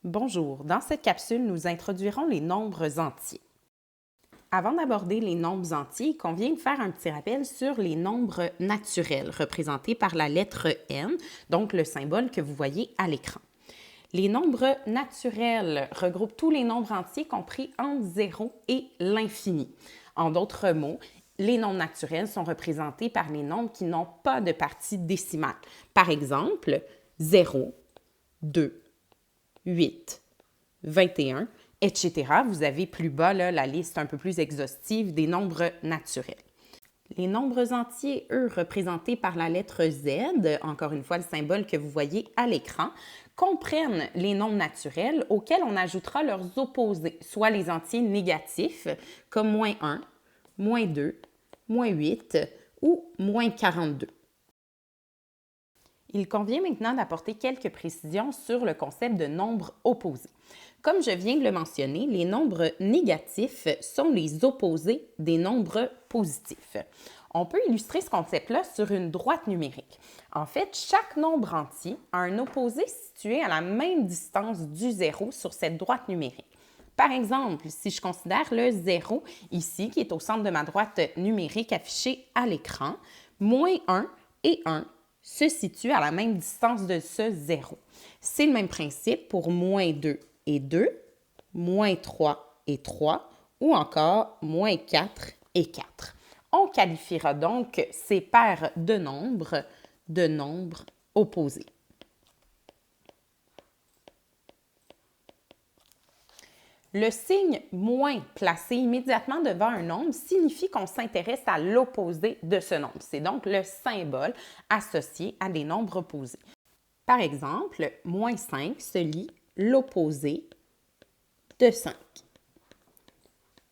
Bonjour, dans cette capsule, nous introduirons les nombres entiers. Avant d'aborder les nombres entiers, il convient de faire un petit rappel sur les nombres naturels, représentés par la lettre N, donc le symbole que vous voyez à l'écran. Les nombres naturels regroupent tous les nombres entiers compris entre 0 et l'infini. En d'autres mots, les nombres naturels sont représentés par les nombres qui n'ont pas de partie décimale. Par exemple, 0, 2, 8, 21, etc. Vous avez plus bas là, la liste un peu plus exhaustive des nombres naturels. Les nombres entiers, eux, représentés par la lettre Z, encore une fois le symbole que vous voyez à l'écran, comprennent les nombres naturels auxquels on ajoutera leurs opposés, soit les entiers négatifs, comme moins 1, moins 2, moins 8 ou moins 42. Il convient maintenant d'apporter quelques précisions sur le concept de nombres opposés. Comme je viens de le mentionner, les nombres négatifs sont les opposés des nombres positifs. On peut illustrer ce concept-là sur une droite numérique. En fait, chaque nombre entier a un opposé situé à la même distance du zéro sur cette droite numérique. Par exemple, si je considère le 0 ici, qui est au centre de ma droite numérique affichée à l'écran, moins 1 et 1 se situent à la même distance de ce 0. C'est le même principe pour moins 2 et 2, moins 3 et 3, ou encore moins 4 et 4. On qualifiera donc ces paires de nombres opposés. Le signe moins placé immédiatement devant un nombre signifie qu'on s'intéresse à l'opposé de ce nombre. C'est donc le symbole associé à des nombres opposés. Par exemple, moins 5 se lit l'opposé de 5.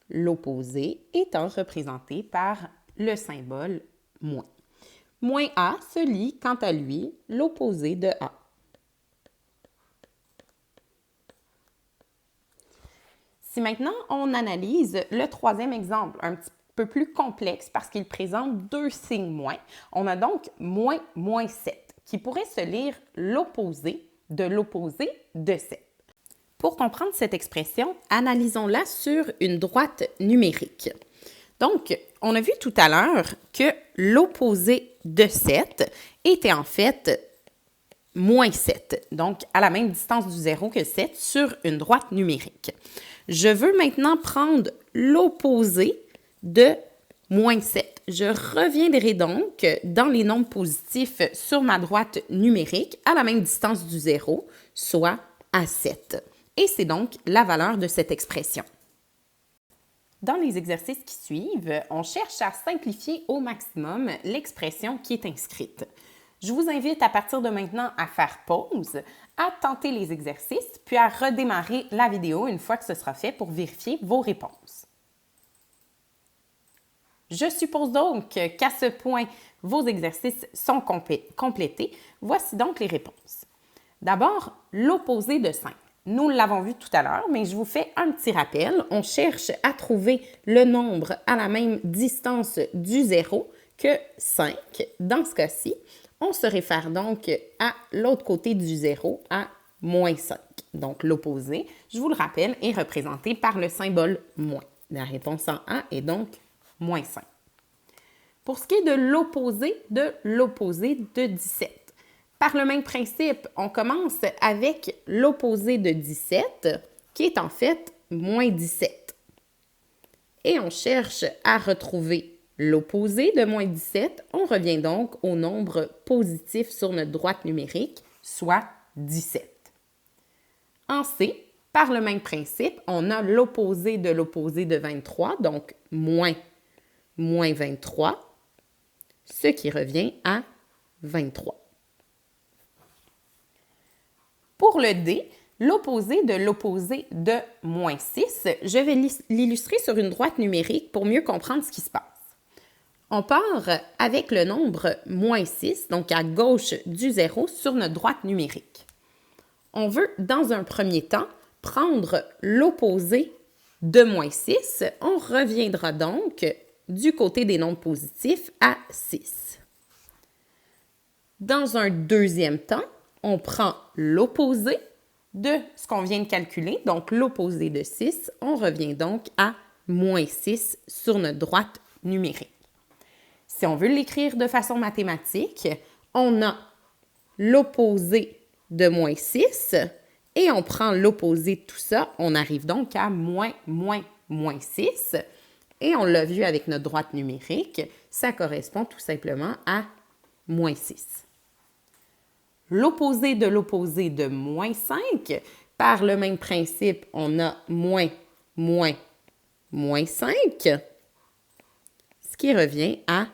L'opposé étant représenté par le symbole moins. Moins A se lit quant à lui l'opposé de A. Si maintenant on analyse le troisième exemple, un petit peu plus complexe parce qu'il présente deux signes moins, on a donc moins 7 qui pourrait se lire l'opposé de 7. Pour comprendre cette expression, analysons-la sur une droite numérique. Donc, on a vu tout à l'heure que l'opposé de 7 était en fait moins 7, donc à la même distance du 0 que 7 sur une droite numérique. Je veux maintenant prendre l'opposé de moins 7. Je reviendrai donc dans les nombres positifs sur ma droite numérique à la même distance du 0, soit à 7. Et c'est donc la valeur de cette expression. Dans les exercices qui suivent, on cherche à simplifier au maximum l'expression qui est inscrite. Je vous invite à partir de maintenant à faire pause, à tenter les exercices, puis à redémarrer la vidéo une fois que ce sera fait pour vérifier vos réponses. Je suppose donc qu'à ce point, vos exercices sont complétés. Voici donc les réponses. D'abord, l'opposé de 5. Nous l'avons vu tout à l'heure, mais je vous fais un petit rappel. On cherche à trouver le nombre à la même distance du 0 que 5. Dans ce cas-ci, on se réfère donc à l'autre côté du 0, à moins 5. Donc, l'opposé, je vous le rappelle, est représenté par le symbole moins. La réponse en A est donc moins 5. Pour ce qui est de l'opposé de 17, par le même principe, on commence avec l'opposé de 17, qui est en fait moins 17. Et on cherche à retrouver l'opposé de moins 17. On revient donc au nombre positif sur notre droite numérique, soit 17. En C, par le même principe, on a l'opposé de 23, donc moins 23, ce qui revient à 23. Pour le D, l'opposé de moins 6, je vais l'illustrer sur une droite numérique pour mieux comprendre ce qui se passe. On part avec le nombre moins 6, donc à gauche du 0, sur notre droite numérique. On veut, dans un premier temps, prendre l'opposé de moins 6. On reviendra donc du côté des nombres positifs à 6. Dans un deuxième temps, on prend l'opposé de ce qu'on vient de calculer, donc l'opposé de 6, on revient donc à moins 6 sur notre droite numérique. Si on veut l'écrire de façon mathématique, on a l'opposé de moins 6 et on prend l'opposé de tout ça, on arrive donc à moins 6 et on l'a vu avec notre droite numérique, ça correspond tout simplement à moins 6. L'opposé de moins 5, par le même principe, on a moins 5, ce qui revient à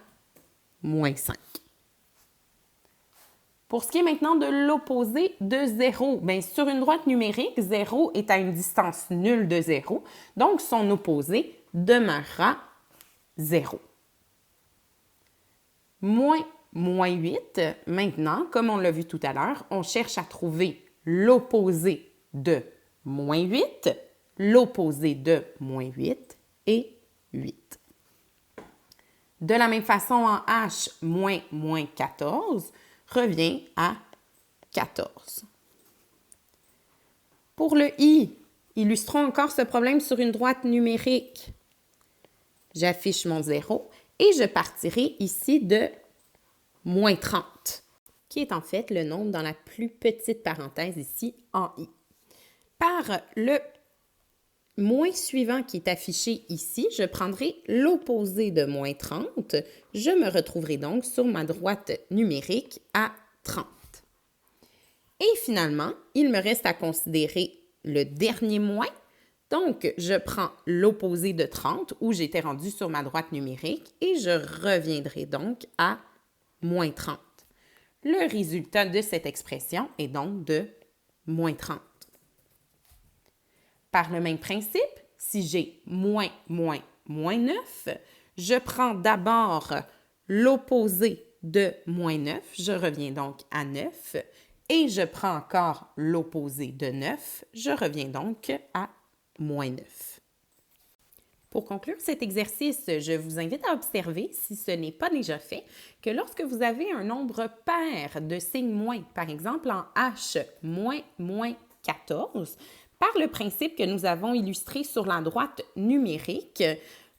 moins 5. Pour ce qui est maintenant de l'opposé de 0, bien, sur une droite numérique, 0 est à une distance nulle de 0, donc son opposé demeurera 0. Moins 8, maintenant, comme on l'a vu tout à l'heure, on cherche à trouver l'opposé de moins 8, l'opposé de moins 8 et 8. De la même façon, en H, moins 14 revient à 14. Pour le I, illustrons encore ce problème sur une droite numérique. J'affiche mon 0 et je partirai ici de moins 30, qui est en fait le nombre dans la plus petite parenthèse ici en I. Par le moins suivant qui est affiché ici, je prendrai l'opposé de moins 30. Je me retrouverai donc sur ma droite numérique à 30. Et finalement, il me reste à considérer le dernier moins. Donc, je prends l'opposé de 30, où j'étais rendu sur ma droite numérique, et je reviendrai donc à moins 30. Le résultat de cette expression est donc de moins 30. Par le même principe, si j'ai moins 9, je prends d'abord l'opposé de moins 9, je reviens donc à 9, et je prends encore l'opposé de 9, je reviens donc à moins 9. Pour conclure cet exercice, je vous invite à observer, si ce n'est pas déjà fait, que lorsque vous avez un nombre pair de signes moins, par exemple en H, moins 14, par le principe que nous avons illustré sur la droite numérique,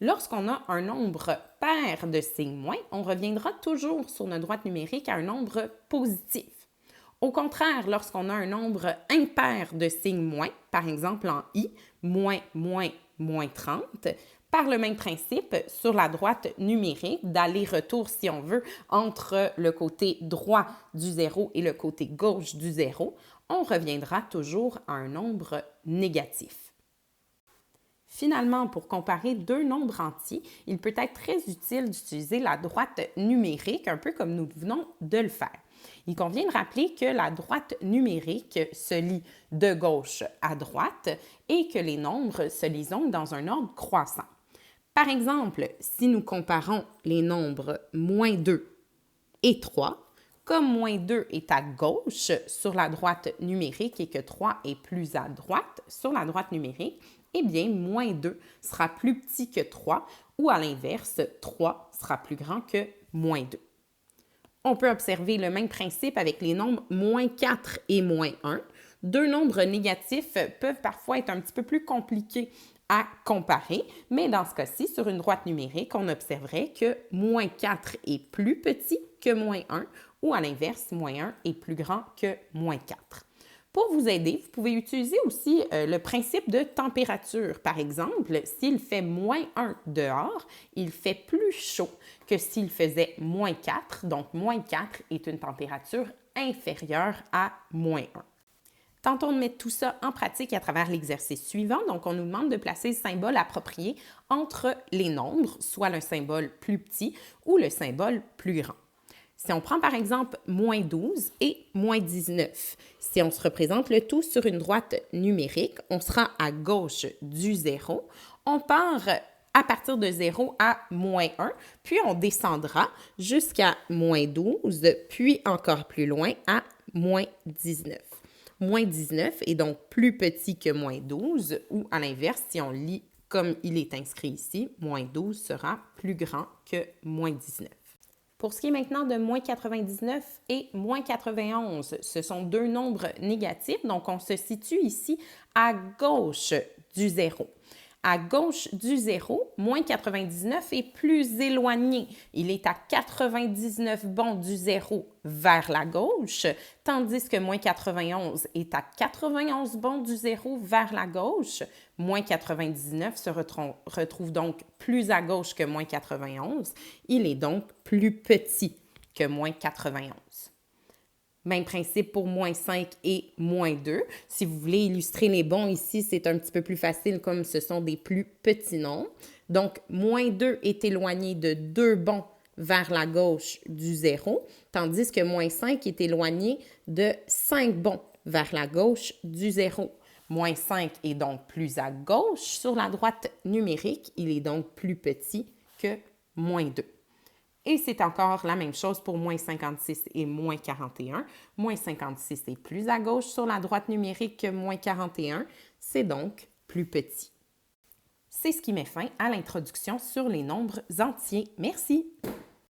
lorsqu'on a un nombre pair de signes moins, on reviendra toujours sur notre droite numérique à un nombre positif. Au contraire, lorsqu'on a un nombre impair de signes moins, par exemple en I, moins 30, par le même principe, sur la droite numérique, d'aller-retour, si on veut, entre le côté droit du 0 et le côté gauche du 0, on reviendra toujours à un nombre négatif. Finalement, pour comparer deux nombres entiers, il peut être très utile d'utiliser la droite numérique, un peu comme nous venons de le faire. Il convient de rappeler que la droite numérique se lit de gauche à droite et que les nombres se lisent donc dans un ordre croissant. Par exemple, si nous comparons les nombres moins 2 et 3, comme moins 2 est à gauche sur la droite numérique et que 3 est plus à droite sur la droite numérique, eh bien, moins 2 sera plus petit que 3 ou à l'inverse, 3 sera plus grand que moins 2. On peut observer le même principe avec les nombres moins 4 et moins 1. Deux nombres négatifs peuvent parfois être un petit peu plus compliqués à comparer, mais dans ce cas-ci, sur une droite numérique, on observerait que moins 4 est plus petit que moins 1 ou à l'inverse, moins 1 est plus grand que moins 4. Pour vous aider, vous pouvez utiliser aussi le principe de température. Par exemple, s'il fait moins 1 dehors, il fait plus chaud que s'il faisait moins 4. Donc, moins 4 est une température inférieure à moins 1. Tentons de mettre tout ça en pratique à travers l'exercice suivant. Donc, on nous demande de placer le symbole approprié entre les nombres, soit le symbole plus petit ou le symbole plus grand. Si on prend par exemple moins 12 et moins 19, si on se représente le tout sur une droite numérique, on sera à gauche du 0. On part à partir de 0 à moins 1, puis on descendra jusqu'à moins 12, puis encore plus loin à moins 19. Moins 19 est donc plus petit que moins 12, ou à l'inverse, si on lit comme il est inscrit ici, moins 12 sera plus grand que moins 19. Pour ce qui est maintenant de moins 99 et moins 91, ce sont deux nombres négatifs, donc on se situe ici à gauche du zéro. À gauche du zéro, moins 99 est plus éloigné. Il est à 99 bonds du zéro vers la gauche, tandis que moins 91 est à 91 bonds du zéro vers la gauche. Moins 99 se retrouve donc plus à gauche que moins 91. Il est donc plus petit que moins 91. Même principe pour moins 5 et moins 2. Si vous voulez illustrer les bons ici, c'est un petit peu plus facile comme ce sont des plus petits nombres. Donc, moins 2 est éloigné de 2 bons vers la gauche du 0, tandis que moins 5 est éloigné de 5 bons vers la gauche du 0. Moins 5 est donc plus à gauche sur la droite numérique. Il est donc plus petit que moins 2. Et c'est encore la même chose pour moins 56 et moins 41. Moins 56 est plus à gauche sur la droite numérique que moins 41. C'est donc plus petit. C'est ce qui met fin à l'introduction sur les nombres entiers. Merci!